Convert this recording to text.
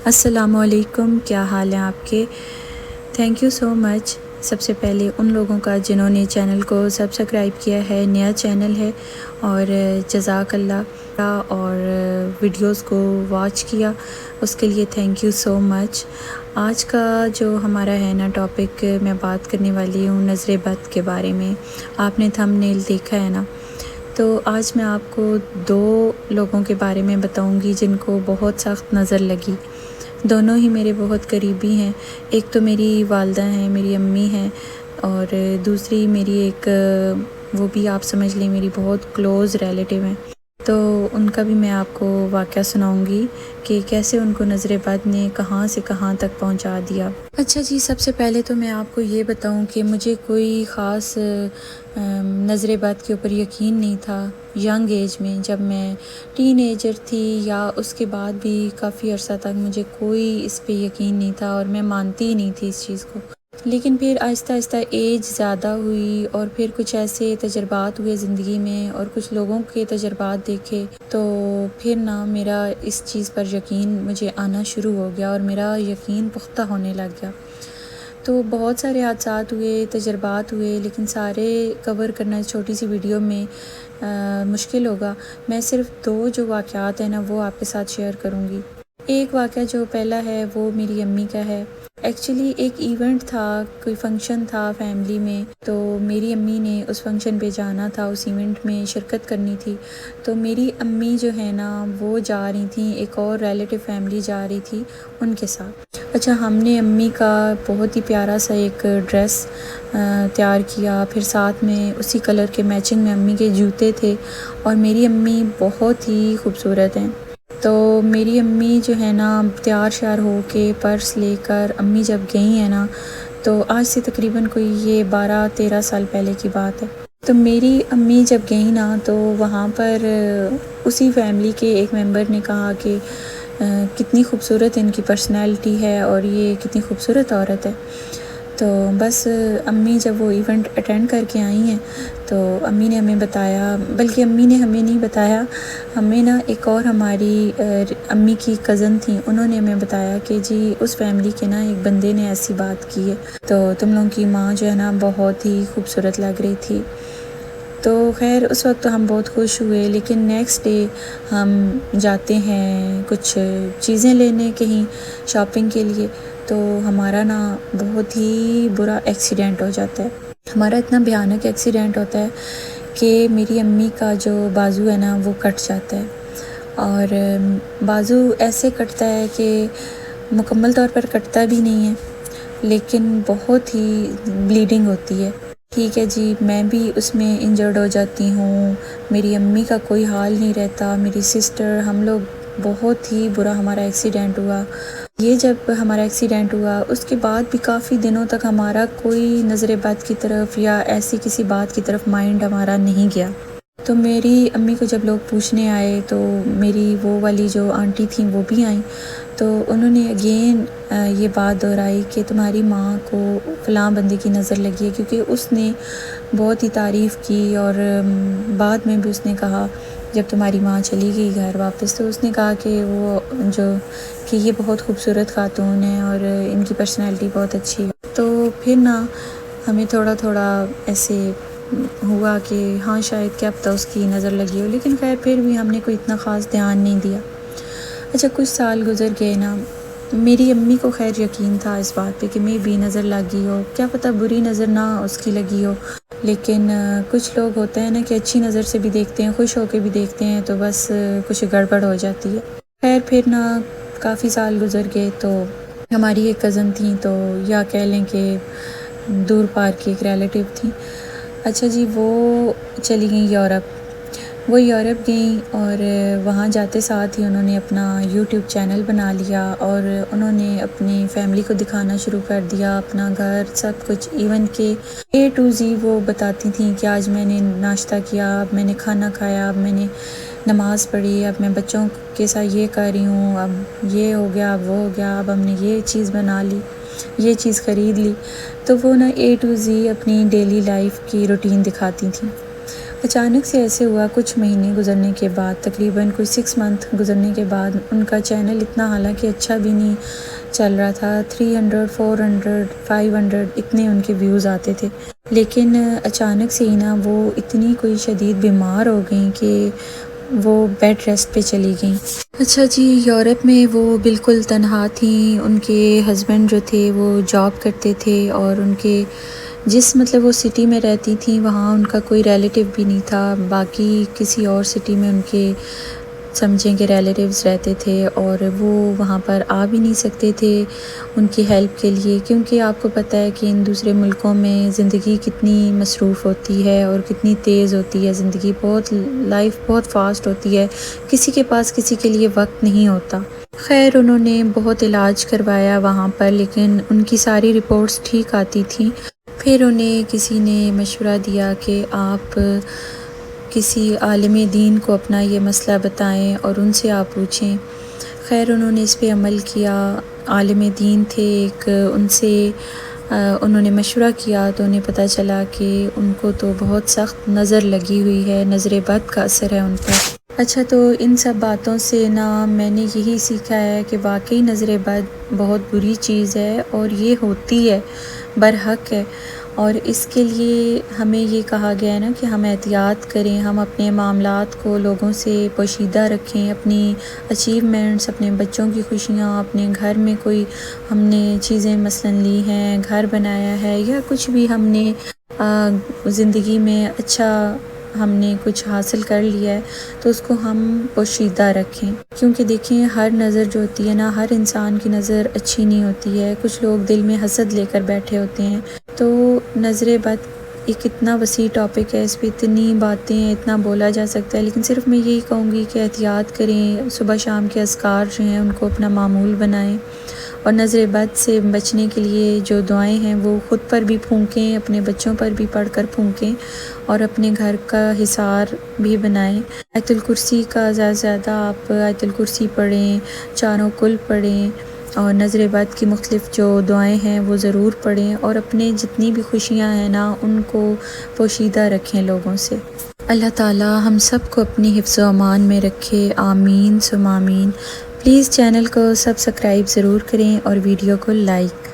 السلام علیکم، کیا حال ہیں آپ کے؟ تھینک یو سو مچ سب سے پہلے ان لوگوں کا جنہوں نے چینل کو سبسکرائب کیا ہے، نیا چینل ہے، اور جزاک اللہ، اور ویڈیوز کو واچ کیا، اس کے لیے تھینک یو سو مچ۔ آج کا جو ہمارا ہے نا ٹاپک، میں بات کرنے والی ہوں نظر بد کے بارے میں۔ آپ نے تھمبنیل دیکھا ہے نا، تو آج میں آپ کو 2 لوگوں کے بارے میں بتاؤں گی جن کو بہت سخت نظر لگی۔ دونوں ہی میرے بہت قریبی ہیں۔ ایک تو میری والدہ ہیں، میری امی ہیں، اور دوسری میری ایک وہ بھی آپ سمجھ لیں میری بہت کلوز ریلیٹیو ہیں۔ تو ان کا بھی میں آپ کو واقعہ سناؤں گی کہ کیسے ان کو نظر بد نے کہاں سے کہاں تک پہنچا دیا۔ اچھا جی، سب سے پہلے تو میں آپ کو یہ بتاؤں کہ مجھے کوئی خاص نظر بد کے اوپر یقین نہیں تھا ینگ ایج میں، جب میں ٹین ایجر تھی، یا اس کے بعد بھی کافی عرصہ تک مجھے کوئی اس پہ یقین نہیں تھا اور میں مانتی ہی نہیں تھی اس چیز کو۔ لیکن پھر آہستہ آہستہ ایج زیادہ ہوئی، اور پھر کچھ ایسے تجربات ہوئے زندگی میں، اور کچھ لوگوں کے تجربات دیکھے، تو پھر نا میرا اس چیز پر یقین مجھے آنا شروع ہو گیا، اور میرا یقین پختہ ہونے لگ گیا۔ تو بہت سارے حادثات ہوئے، تجربات ہوئے، لیکن سارے کور کرنا اس چھوٹی سی ویڈیو میں مشکل ہوگا۔ میں صرف 2 جو واقعات ہیں نا وہ آپ کے ساتھ شیئر کروں گی۔ ایک واقعہ جو پہلا ہے وہ میری امی کا ہے۔ ایکچولی ایک ایونٹ تھا، کوئی فنکشن تھا فیملی میں، تو میری امی نے اس فنکشن پہ جانا تھا، اس ایونٹ میں شرکت کرنی تھی۔ تو میری امی جو ہے نا وہ جا رہی تھیں، ایک اور ریلیٹیو فیملی جا رہی تھی ان کے ساتھ۔ اچھا، ہم نے امی کا بہت ہی پیارا سا ایک ڈریس تیار کیا، پھر ساتھ میں اسی کلر کے میچنگ میں امی کے جوتے تھے، اور میری امی بہت ہی خوبصورت ہیں۔ تو میری امی جو ہے نا تیار شیار ہو کے پرس لے کر امی جب گئی ہیں نا، تو آج سے تقریباً کوئی یہ 12-13 سال پہلے کی بات ہے۔ تو میری امی جب گئی نا تو وہاں پر اسی فیملی کے ایک ممبر نے کہا کہ کتنی خوبصورت ان کی پرسنالٹی ہے، اور یہ کتنی خوبصورت عورت ہے۔ تو بس امی جب وہ ایونٹ اٹینڈ کر کے آئی ہیں تو امی نے ہمیں بتایا، بلکہ امی نے ہمیں نہیں بتایا، ہمیں نا ایک اور ہماری امی کی کزن تھیں، انہوں نے ہمیں بتایا کہ جی اس فیملی کے نا ایک بندے نے ایسی بات کی ہے، تو تم لوگوں کی ماں جو ہے نا بہت ہی خوبصورت لگ رہی تھی۔ تو خیر اس وقت تو ہم بہت خوش ہوئے، لیکن نیکسٹ ڈے ہم جاتے ہیں کچھ چیزیں لینے کہیں شاپنگ کے لیے، تو ہمارا نا بہت ہی برا ایکسیڈنٹ ہو جاتا ہے۔ ہمارا اتنا بھیانک ایکسیڈنٹ ہوتا ہے کہ میری امی کا جو بازو ہے نا وہ کٹ جاتا ہے، اور بازو ایسے کٹتا ہے کہ مکمل طور پر کٹتا بھی نہیں ہے، لیکن بہت ہی بلیڈنگ ہوتی ہے۔ ٹھیک ہے جی، میں بھی اس میں انجرڈ ہو جاتی ہوں، میری امی کا کوئی حال نہیں رہتا، میری سسٹر، ہم لوگ بہت ہی برا ہمارا ایکسیڈنٹ ہوا۔ یہ جب ہمارا ایکسیڈنٹ ہوا اس کے بعد بھی کافی دنوں تک ہمارا کوئی نظر بد کی طرف یا ایسی کسی بات کی طرف مائنڈ ہمارا نہیں گیا۔ تو میری امی کو جب لوگ پوچھنے آئے تو میری وہ والی جو آنٹی تھیں وہ بھی آئیں، تو انہوں نے اگین یہ بات دہرائی کہ تمہاری ماں کو فلاں بندے کی نظر لگی ہے، کیونکہ اس نے بہت ہی تعریف کی، اور بعد میں بھی اس نے کہا جب تمہاری ماں چلی گئی گھر واپس، تو اس نے کہا کہ وہ کہ یہ بہت خوبصورت خاتون ہے اور ان کی پرسنالٹی بہت اچھی ہے۔ تو پھر نا ہمیں تھوڑا تھوڑا ایسے ہوا کہ ہاں شاید کیا پتہ اس کی نظر لگی ہو، لیکن خیر پھر بھی ہم نے کوئی اتنا خاص دھیان نہیں دیا۔ اچھا، کچھ سال گزر گئے نا، میری امی کو خیر یقین تھا اس بات پہ کہ میں بھی نظر لگی ہو، کیا پتہ بری نظر نہ اس کی لگی ہو، لیکن کچھ لوگ ہوتے ہیں نا کہ اچھی نظر سے بھی دیکھتے ہیں، خوش ہو کے بھی دیکھتے ہیں، تو بس کچھ گڑبڑ ہو جاتی ہے۔ خیر پھر نا کافی سال گزر گئے، تو ہماری ایک کزن تھیں، تو یا کہہ لیں کہ دور پار کی ایک ریلیٹیو تھیں۔ اچھا جی، وہ چلی گئیں یورپ۔ وہ یورپ گئیں، اور وہاں جاتے ساتھ ہی انہوں نے اپنا یوٹیوب چینل بنا لیا، اور انہوں نے اپنی فیملی کو دکھانا شروع کر دیا، اپنا گھر سب کچھ، ایون کہ A to Z وہ بتاتی تھیں کہ آج میں نے ناشتہ کیا، اب میں نے کھانا کھایا، اب میں نے نماز پڑھی، اب میں بچوں کے ساتھ یہ کر رہی ہوں، اب یہ ہو گیا، اب وہ ہو گیا، اب ہم نے یہ چیز بنا لی، یہ چیز خرید لی۔ تو وہ نا A to Z اپنی ڈیلی لائف کی روٹین دکھاتی تھیں۔ اچانک سے ایسے ہوا، کچھ مہینے گزرنے کے بعد، تقریباً کوئی 6 منتھ گزرنے کے بعد ان کا چینل اتنا حالانکہ اچھا بھی نہیں چل رہا تھا، 300 400 500 اتنے ان کے ویوز آتے تھے، لیکن اچانک سے ہی نا وہ اتنی کوئی شدید بیمار ہو گئیں کہ وہ بیڈ ریسٹ پہ چلی گئیں۔ اچھا جی، یورپ میں وہ بالکل تنہا تھیں، ان کے ہسبینڈ جو تھے وہ جاب کرتے تھے اور ان کے جس وہ سٹی میں رہتی تھیں وہاں ان کا کوئی ریلیٹیو بھی نہیں تھا، باقی کسی اور سٹی میں ان کے سمجھیں کہ ریلیٹیوز رہتے تھے اور وہ وہاں پر آ بھی نہیں سکتے تھے ان کی ہیلپ کے لیے، کیونکہ آپ کو پتہ ہے کہ ان دوسرے ملکوں میں زندگی کتنی مصروف ہوتی ہے اور کتنی تیز ہوتی ہے زندگی، لائف بہت فاسٹ ہوتی ہے، کسی کے پاس کسی کے لیے وقت نہیں ہوتا۔ خیر انہوں نے بہت علاج کروایا وہاں پر، لیکن ان کی ساری رپورٹس ٹھیک آتی تھیں۔ پھر انہیں کسی نے مشورہ دیا کہ آپ کسی عالم دین کو اپنا یہ مسئلہ بتائیں اور ان سے آپ پوچھیں۔ خیر انہوں نے اس پہ عمل کیا، عالم دین تھے ایک، ان سے انہوں نے مشورہ کیا تو انہیں پتہ چلا کہ ان کو تو بہت سخت نظر لگی ہوئی ہے، نظر بد کا اثر ہے ان پر۔ اچھا تو ان سب باتوں سے نا میں نے یہی سیکھا ہے کہ واقعی نظر بد بہت بری چیز ہے اور یہ ہوتی ہے، برحق ہے، اور اس کے لیے ہمیں یہ کہا گیا ہے نا کہ ہم احتیاط کریں، ہم اپنے معاملات کو لوگوں سے پوشیدہ رکھیں، اپنی اچیومنٹس، اپنے بچوں کی خوشیاں، اپنے گھر میں کوئی ہم نے چیزیں مثلاً لی ہیں، گھر بنایا ہے یا کچھ بھی ہم نے زندگی میں اچھا ہم نے کچھ حاصل کر لیا ہے تو اس کو ہم پوشیدہ رکھیں، کیونکہ دیکھیں ہر نظر جو ہوتی ہے نا، ہر انسان کی نظر اچھی نہیں ہوتی ہے، کچھ لوگ دل میں حسد لے کر بیٹھے ہوتے ہیں۔ تو نظر بد ایک اتنا وسیع ٹاپک ہے، اس پہ اتنی باتیں ہیں، اتنا بولا جا سکتا ہے، لیکن صرف میں یہی کہوں گی کہ احتیاط کریں، صبح شام کے اذکار جو ہیں ان کو اپنا معمول بنائیں، اور نظر بد سے بچنے کے لیے جو دعائیں ہیں وہ خود پر بھی پھونکیں، اپنے بچوں پر بھی پڑھ کر پھونکیں، اور اپنے گھر کا حصار بھی بنائیں۔ آیت الکرسی کا زیادہ سے زیادہ آپ آیت الکرسی پڑھیں، چاروں کل پڑھیں، اور نظر بد کی مختلف جو دعائیں ہیں وہ ضرور پڑھیں، اور اپنے جتنی بھی خوشیاں ہیں نا ان کو پوشیدہ رکھیں لوگوں سے۔ اللہ تعالی ہم سب کو اپنی حفظ و امان میں رکھے، آمین ثم آمین۔ پلیز چینل کو سبسکرائب ضرور کریں اور ویڈیو کو لائک